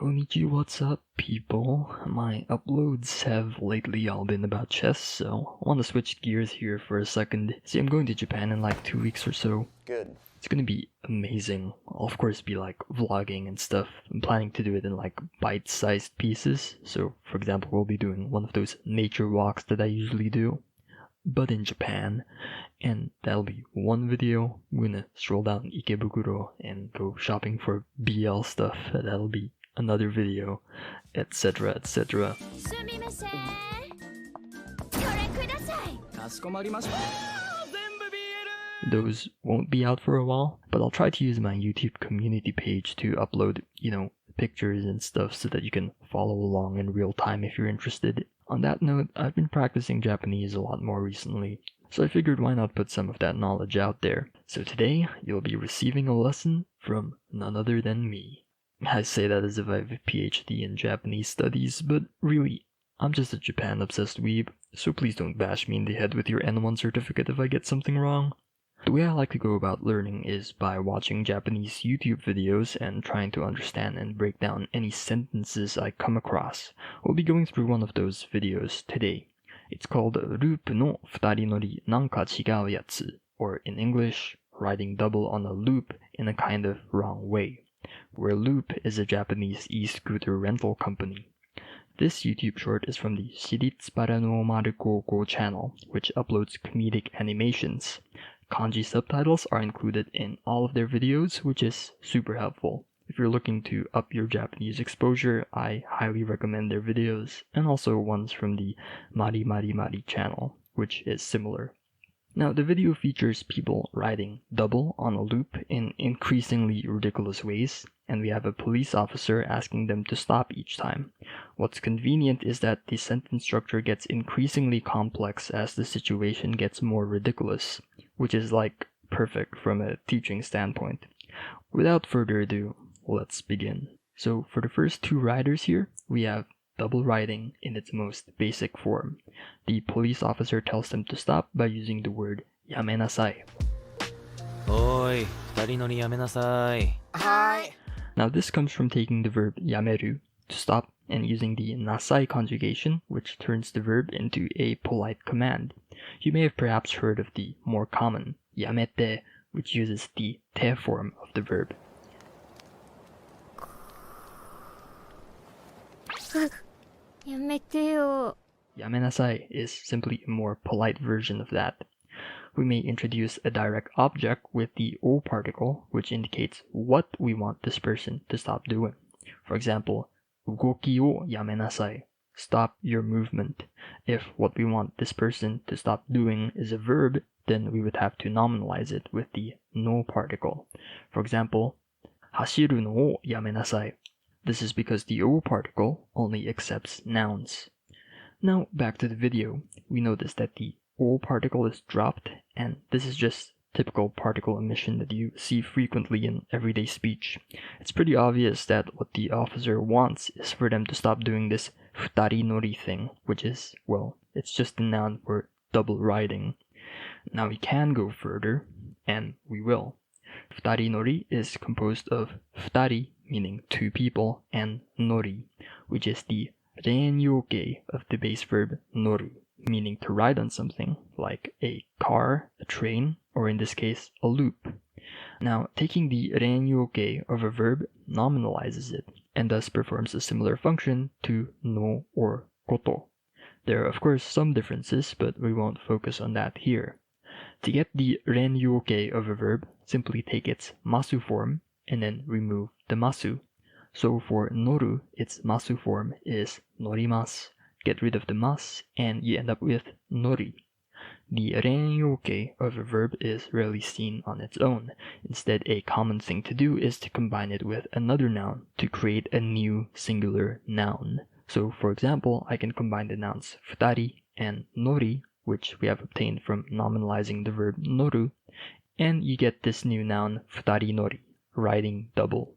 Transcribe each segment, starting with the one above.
Konnichiwa, what's up, people? My uploads have lately all been about chess, so I want to switch gears here for a second. See, I'm going to Japan in like 2 weeks or so. Good. It's gonna be amazing. I'll of course be like vlogging and stuff. I'm planning to do it in like bite-sized pieces. So, for example, we'll be doing one of those nature walks that I usually do, but in Japan. And that'll be one video. I'm gonna stroll down Ikebukuro and go shopping for BL stuff. That'll be another video, etc., etc. すみません。これください。かしこまりました。 Those won't be out for a while, but I'll try to use my YouTube community page to upload, pictures and stuff so that you can follow along in real time if you're interested. On that note, I've been practicing Japanese a lot more recently, so I figured why not put some of that knowledge out there. So today, you'll be receiving a lesson from none other than me. I say that as if I have a PhD in Japanese studies, but really, I'm just a Japan-obsessed weeb, so please don't bash me in the head with your N1 certificate if I get something wrong. The way I like to go about learning is by watching Japanese YouTube videos and trying to understand and break down any sentences I come across. We'll be going through one of those videos today. It's called Loop no futari nori nanka chigau yatsu, or in English, riding double on a loop in a kind of wrong way, where Loop is a Japanese e-scooter rental company. This YouTube short is from the Shiritsu Paranormal Gogo channel, which uploads comedic animations. Kanji subtitles are included in all of their videos, which is super helpful. If you're looking to up your Japanese exposure, I highly recommend their videos, and also ones from the Mari Mari Mari channel, which is similar. Now, the video features people riding double on a loop in increasingly ridiculous ways, and we have a police officer asking them to stop each time. What's convenient is that the sentence structure gets increasingly complex as the situation gets more ridiculous, which is like perfect from a teaching standpoint. Without further ado, let's begin. So for the first two riders here, we have double riding in its most basic form. The police officer tells them to stop by using the word yamenasai. おーい、二人乗りやめなさい。はい。 Now this comes from taking the verb yameru, to stop, and using the nasai conjugation, which turns the verb into a polite command. You may have perhaps heard of the more common yamete, which uses the te form of the verb. やめてよ。 Yamenasai is simply a more polite version of that. We may introduce a direct object with the o particle, which indicates what we want this person to stop doing. For example, 動きをやめなさい. Stop your movement. If what we want this person to stop doing is a verb, then we would have to nominalize it with the no particle. For example, 走るのをやめなさい. This is because the o particle only accepts nouns. Now back to the video. We notice that the o particle is dropped, and this is just typical particle omission that you see frequently in everyday speech. It's pretty obvious that what the officer wants is for them to stop doing this futari nori thing, which is, well, it's just a noun for double riding. Now we can go further, and we will. Futari nori is composed of futari, meaning two people, and nori, which is the renyoke of the base verb noru, meaning to ride on something, like a car, a train, or in this case, a loop. Now, taking the renyoke of a verb nominalizes it, and thus performs a similar function to no or koto. There are of course some differences, but we won't focus on that here. To get the renyoke of a verb, simply take its masu form, and then remove the masu. So for noru, its masu form is norimasu. Get rid of the mas, and you end up with nori. The renyoke of a verb is rarely seen on its own. Instead, a common thing to do is to combine it with another noun to create a new singular noun. So for example, I can combine the nouns futari and nori, which we have obtained from nominalizing the verb noru, and you get this new noun futari nori, riding double.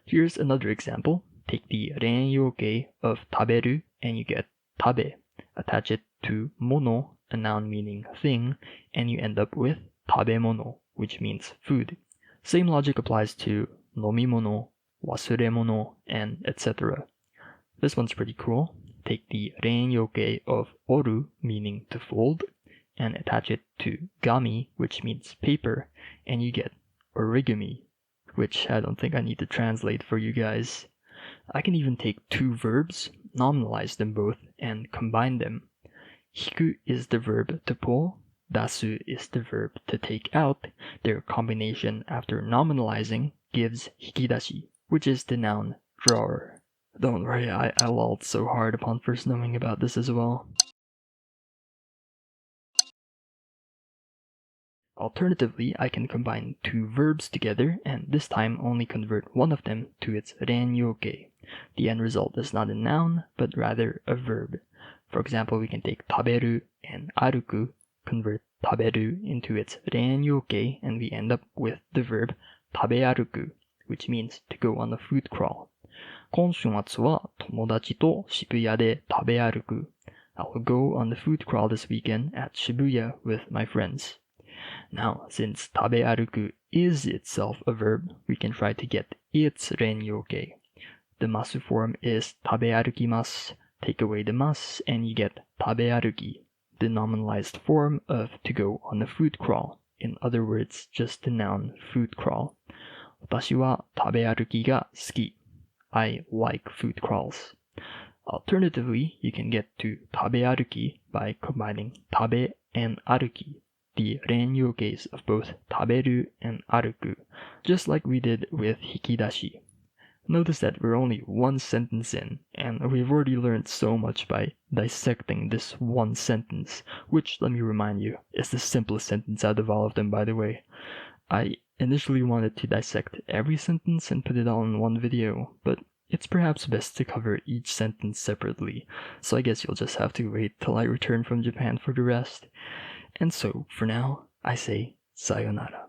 Here's another example. Take the renyoke of taberu and you get tabe. Attach it to mono, a noun meaning thing, and you end up with tabemono, which means food. Same logic applies to nomimono, wasuremono, and etc. This one's pretty cool. Take the renyoke of oru, meaning to fold, and attach it to gami, which means paper, and you get origami, which I don't think I need to translate for you guys. I can even take two verbs, nominalize them both, and combine them. Hiku is the verb to pull, dasu is the verb to take out. Their combination after nominalizing gives hikidashi, which is the noun drawer. Don't worry, I lolled so hard upon first knowing about this as well. Alternatively, I can combine two verbs together and this time only convert one of them to its renyoke. The end result is not a noun, but rather a verb. For example, we can take taberu and aruku, convert taberu into its renyoke, and we end up with the verb tabearuku, which means to go on a food crawl. 今週末は友達と渋谷で食べ歩く. I'll go on the food crawl this weekend at Shibuya with my friends. Now, since 食べ歩く is itself a verb, we can try to get its renyoke. The masu form is 食べ歩きます. Take away the mas and you get 食べ歩き, the nominalized form of to go on a food crawl. In other words, just the noun food crawl. 私は食べ歩きが好き. I like food crawls. Alternatively, you can get to 食べ歩き by combining 食べ and 歩き, the renyokes of both 食べる and 歩く, just like we did with hikidashi. Notice that we're only one sentence in, and we've already learned so much by dissecting this one sentence, which, let me remind you, is the simplest sentence out of all of them, by the way. I initially wanted to dissect every sentence and put it all in one video, but it's perhaps best to cover each sentence separately, so I guess you'll just have to wait till I return from Japan for the rest. And so, for now, I say sayonara.